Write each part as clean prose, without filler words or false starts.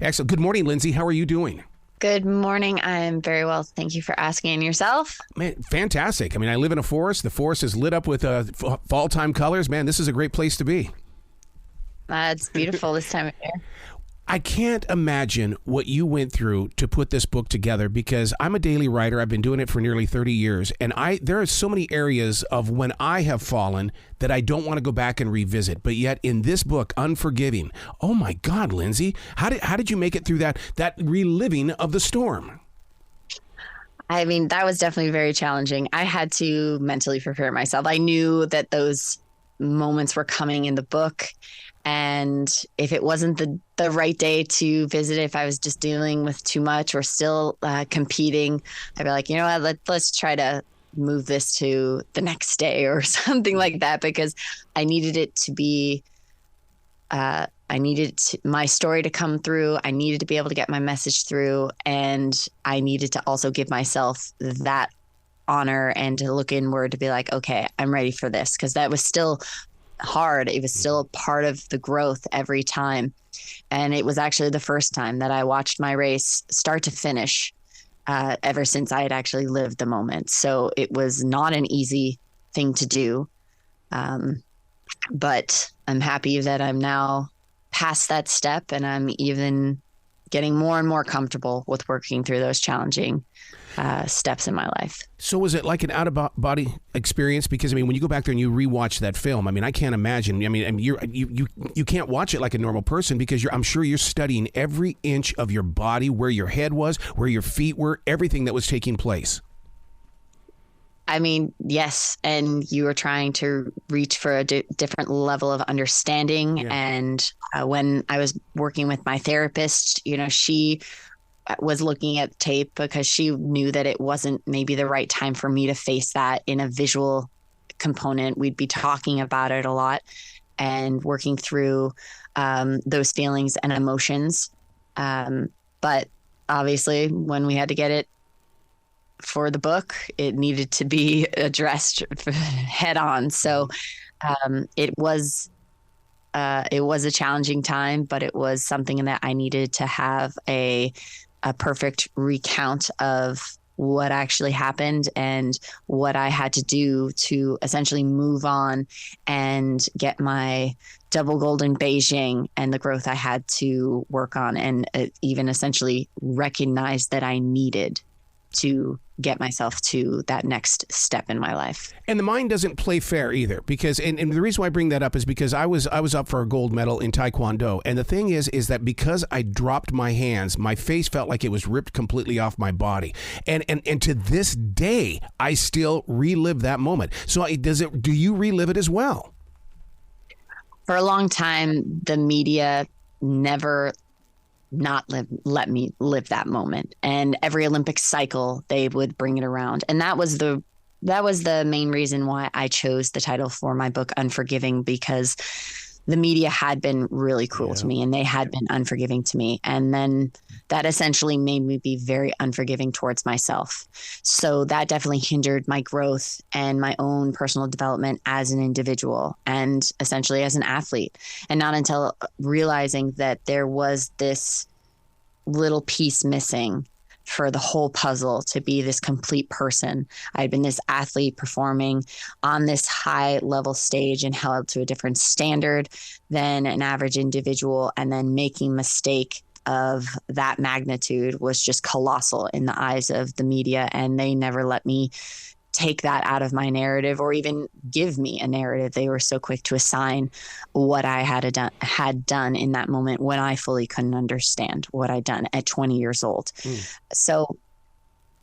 Excellent. Good morning, Lindsey. How are you doing? Good morning. I'm very well. Thank you for asking. And yourself? Man, fantastic. I mean, I live in a forest. The forest is lit up with fall time colors. Man, this is a great place to be. It's beautiful this time of year. I can't imagine what you went through to put this book together, because I'm a daily writer. I've been doing it for nearly 30 years. And there are so many areas of when I have fallen that I don't want to go back and revisit. But yet in this book, Unforgiving, oh my God, Lindsey, how did you make it through that reliving of the storm? I mean, that was definitely very challenging. I had to mentally prepare myself. I knew that those moments were coming in the book. And if it wasn't the right day to visit, if I was just dealing with too much or still competing, I'd be like, you know what, let's try to move this to the next day or something like that, because I needed it to be, my story to come through. I needed to be able to get my message through, and I needed to also give myself that honor and to look inward to be like, okay, I'm ready for this, because that was still hard. It was still a part of the growth every time. And it was actually the first time that I watched my race start to finish ever since I had actually lived the moment. So it was not an easy thing to do. But I'm happy that I'm now past that step, and I'm even getting more and more comfortable with working through those challenging steps in my life. So was it like an out-of-body experience? Because, I mean, when you go back there and you rewatch that film, I mean, I can't imagine. I mean, you can't watch it like a normal person, because I'm sure you're studying every inch of your body, where your head was, where your feet were, everything that was taking place. I mean, yes. And you were trying to reach for a different level of understanding. Yeah. And when I was working with my therapist, you know, she was looking at tape because she knew that it wasn't maybe the right time for me to face that in a visual component. We'd be talking about it a lot and working through those feelings and emotions. But obviously, when we had to get it for the book, it needed to be addressed head on. So it was a challenging time, but it was something that I needed to have a perfect recount of what actually happened and what I had to do to essentially move on and get my double gold in Beijing and the growth I had to work on, and even essentially recognize that I needed to get myself to that next step in my life. And the mind doesn't play fair either, because, and the reason why I bring that up is because I was up for a gold medal in Taekwondo. And the thing is that because I dropped my hands, my face felt like it was ripped completely off my body. And to this day, I still relive that moment. So do you relive it as well? For a long time, the media never let me live that moment. And every Olympic cycle, they would bring it around. And that was the main reason why I chose the title for my book, Unforgiving, because the media had been really cruel to me, and they had been unforgiving to me. And then that essentially made me be very unforgiving towards myself. So that definitely hindered my growth and my own personal development as an individual and essentially as an athlete. And not until realizing that there was this little piece missing for the whole puzzle to be this complete person. I'd been this athlete performing on this high level stage and held to a different standard than an average individual. And then making mistake of that magnitude was just colossal in the eyes of the media. And they never let me take that out of my narrative or even give me a narrative. They were so quick to assign what I had done in that moment when I fully couldn't understand what I'd done at 20 years old. So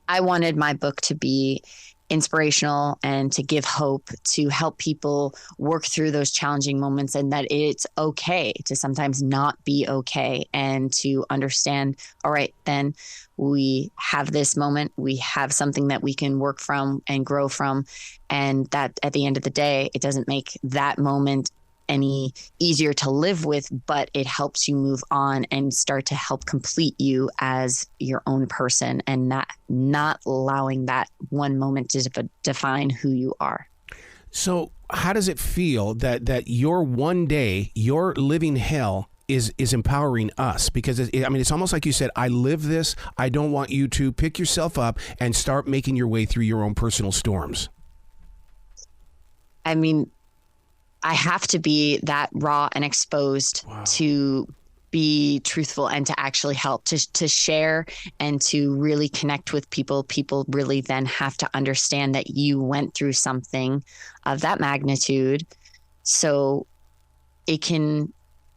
I wanted my book to be inspirational and to give hope, to help people work through those challenging moments, and that it's okay to sometimes not be okay, and to understand, all right, then we have this moment, we have something that we can work from and grow from, and that at the end of the day, it doesn't make that moment any easier to live with, but it helps you move on and start to help complete you as your own person, and not allowing that one moment to define who you are. So how does it feel that your one day, your living hell is empowering us, because it's almost like you said, I live this. I don't want you to pick yourself up and start making your way through your own personal storms. I mean, I have to be that raw and exposed to be truthful and to actually help, to share and to really connect with people. People really then have to understand that you went through something of that magnitude, so it can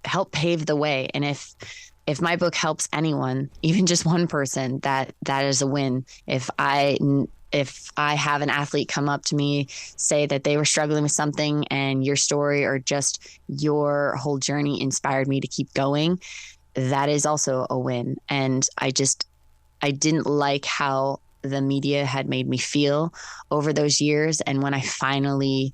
help pave the way. And if my book helps anyone, even just one person, that is a win. If I have an athlete come up to me, say that they were struggling with something, and your story or just your whole journey inspired me to keep going, that is also a win. And I didn't like how the media had made me feel over those years. And when I finally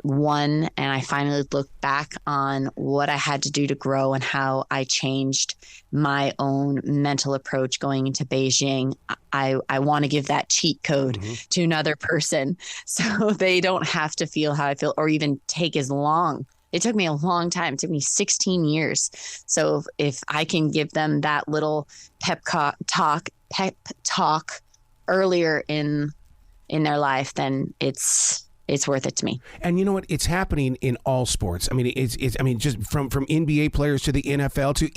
won and I finally looked back on what I had to do to grow and how I changed my own mental approach going into Beijing, I want to give that cheat code to another person, so they don't have to feel how I feel, or even take as long. It took me a long time. It took me 16 years. So if I can give them that little pep talk earlier in their life, then it's worth it to me. And you know what? It's happening in all sports. I mean, just from NBA players to the NFL to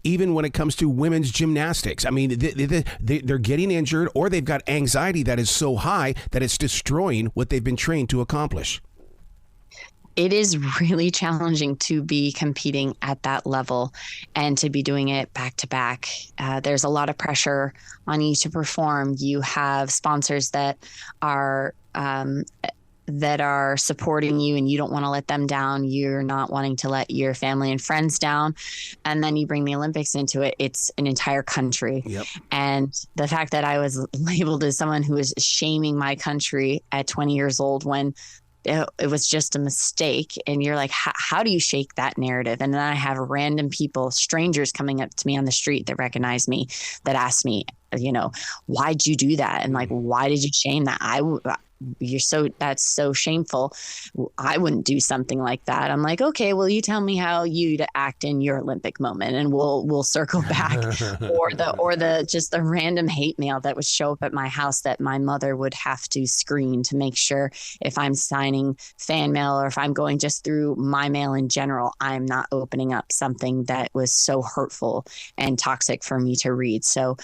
even when it comes to women's gymnastics. I mean, they're getting injured, or they've got anxiety that is so high that it's destroying what they've been trained to accomplish. It is really challenging to be competing at that level and to be doing it back to back. There's a lot of pressure on you to perform. You have sponsors that are supporting you, and you don't want to let them down. You're not wanting to let your family and friends down. And then you bring the Olympics into it. It's an entire country. Yep. And the fact that I was labeled as someone who was shaming my country at 20 years old when it was just a mistake. And you're like, how do you shake that narrative? And then I have random people, strangers coming up to me on the street that recognize me, that ask me, why'd you do that? And like, why did you shame that? That's so shameful. I wouldn't do something like that. I'm like, okay, well, you tell me how you'd act in your Olympic moment, and we'll circle back. or the random hate mail that would show up at my house that my mother would have to screen to make sure if I'm signing fan mail or if I'm going just through my mail in general, I'm not opening up something that was so hurtful and toxic for me to read. So,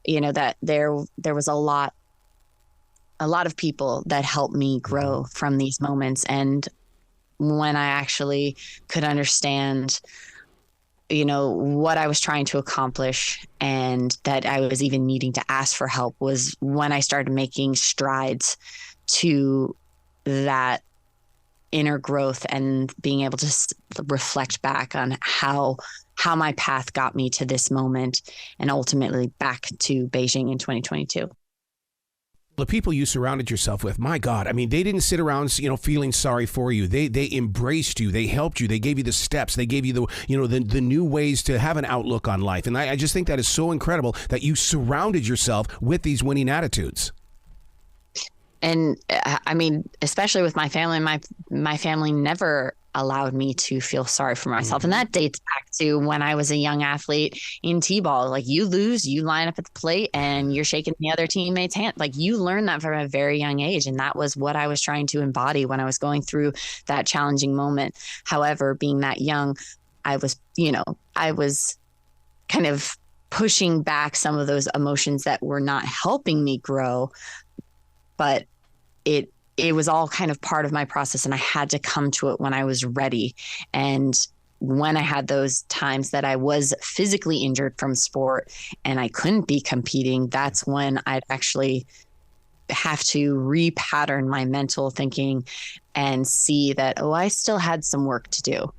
that there was a lot of people that helped me grow from these moments. And when I actually could understand, what I was trying to accomplish, and that I was even needing to ask for help, was when I started making strides to that inner growth and being able to reflect back on how my path got me to this moment and ultimately back to Beijing in 2022. The people you surrounded yourself with, my God, I mean, they didn't sit around, feeling sorry for you. They embraced you. They helped you. They gave you the steps. They gave you the new ways to have an outlook on life. And I just think that is so incredible that you surrounded yourself with these winning attitudes. And I mean, especially with my family, my family never allowed me to feel sorry for myself. And that dates back to when I was a young athlete in T-ball. Like, you lose, you line up at the plate and you're shaking the other teammate's hand. Like, you learn that from a very young age. And that was what I was trying to embody when I was going through that challenging moment. However, being that young, I was kind of pushing back some of those emotions that were not helping me grow. But it was all kind of part of my process, and I had to come to it when I was ready. And when I had those times that I was physically injured from sport and I couldn't be competing, that's when I'd actually have to repattern my mental thinking and see that, I still had some work to do.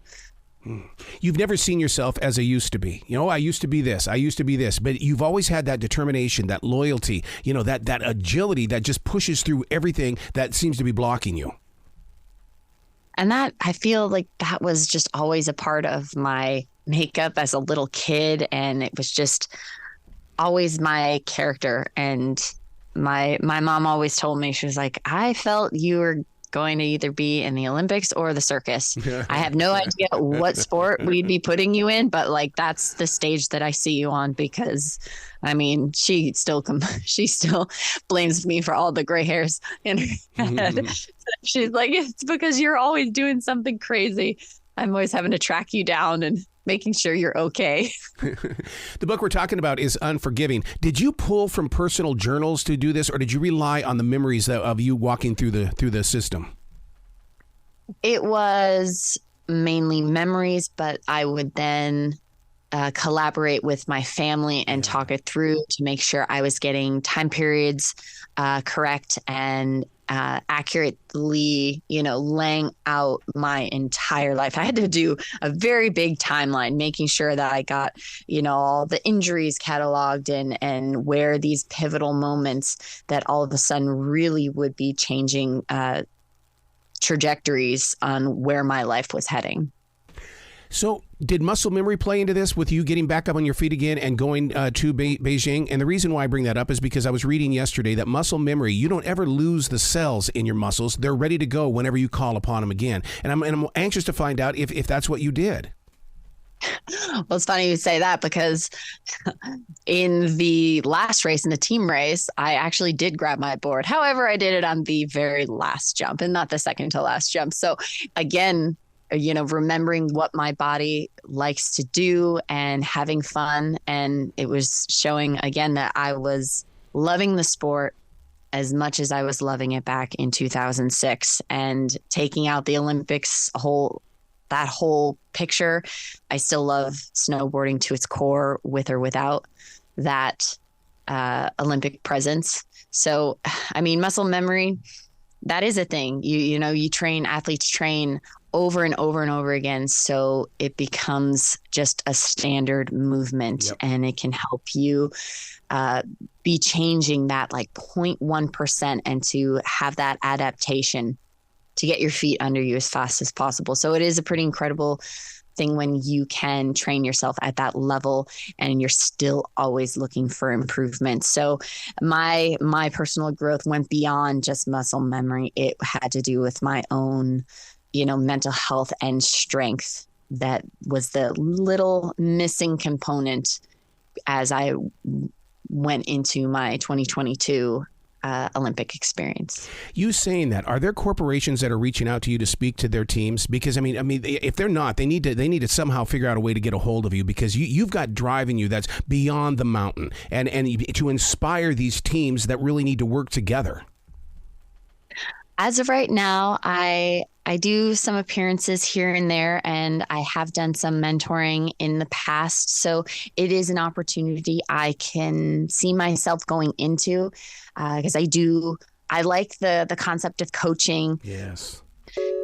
You've never seen yourself as I used to be. I used to be this. I used to be this. But you've always had that determination, that loyalty, that agility that just pushes through everything that seems to be blocking you. And that, I feel like that was just always a part of my makeup as a little kid. And it was just always my character. And my mom always told me, she was like, I felt you were going to either be in the Olympics or the circus. I have no idea what sport we'd be putting you in, but like that's the stage that I see you on, because I mean, she still blames me for all the gray hairs in her head. She's like, it's because you're always doing something crazy. I'm always having to track you down and making sure you're okay. The book we're talking about is Unforgiving. Did you pull from personal journals to do this, or did you rely on the memories of you walking through the system? It was mainly memories, but I would then collaborate with my family and talk it through to make sure I was getting time periods correct and accurately, laying out my entire life. I had to do a very big timeline, making sure that I got, all the injuries cataloged and where these pivotal moments that all of a sudden really would be changing trajectories on where my life was heading. So did muscle memory play into this with you getting back up on your feet again and going to Beijing? And the reason why I bring that up is because I was reading yesterday that muscle memory, you don't ever lose the cells in your muscles. They're ready to go whenever you call upon them again. And I'm anxious to find out if that's what you did. Well, it's funny you say that, because in the last race, in the team race, I actually did grab my board. However, I did it on the very last jump and not the second to last jump. So again, remembering what my body likes to do and having fun. And it was showing again that I was loving the sport as much as I was loving it back in 2006, and taking out the Olympics that whole picture. I still love snowboarding to its core, with or without that Olympic presence. So, I mean, muscle memory, that is a thing. Athletes train over and over and over again, so it becomes just a standard movement. Yep. And it can help you be changing that like 0.1% and to have that adaptation to get your feet under you as fast as possible. So it is a pretty incredible thing when you can train yourself at that level and you're still always looking for improvement. So my personal growth went beyond just muscle memory. It had to do with my own mental health and strength. That was the little missing component as I went into my 2022 Olympic experience. You saying that, are there corporations that are reaching out to you to speak to their teams? Because I mean, if they're not, they need to somehow figure out a way to get a hold of you, because you've got drive in you that's beyond the mountain, and to inspire these teams that really need to work together. As of right now, I do some appearances here and there, and I have done some mentoring in the past. So it is an opportunity I can see myself going into, because I like the concept of coaching. Yes.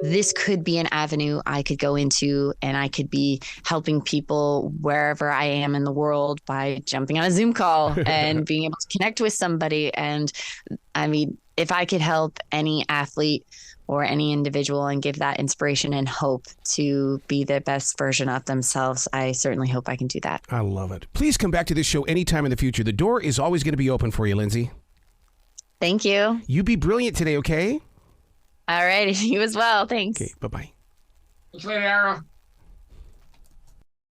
This could be an avenue I could go into, and I could be helping people wherever I am in the world by jumping on a Zoom call and being able to connect with somebody. And I mean, if I could help any athlete or any individual and give that inspiration and hope to be the best version of themselves, I certainly hope I can do that. I love it. Please come back to this show anytime in the future. The door is always going to be open for you, Lindsey. Thank you. You be brilliant today, okay? All right. You as well. Thanks. Okay. Bye-bye. Later, Arrow.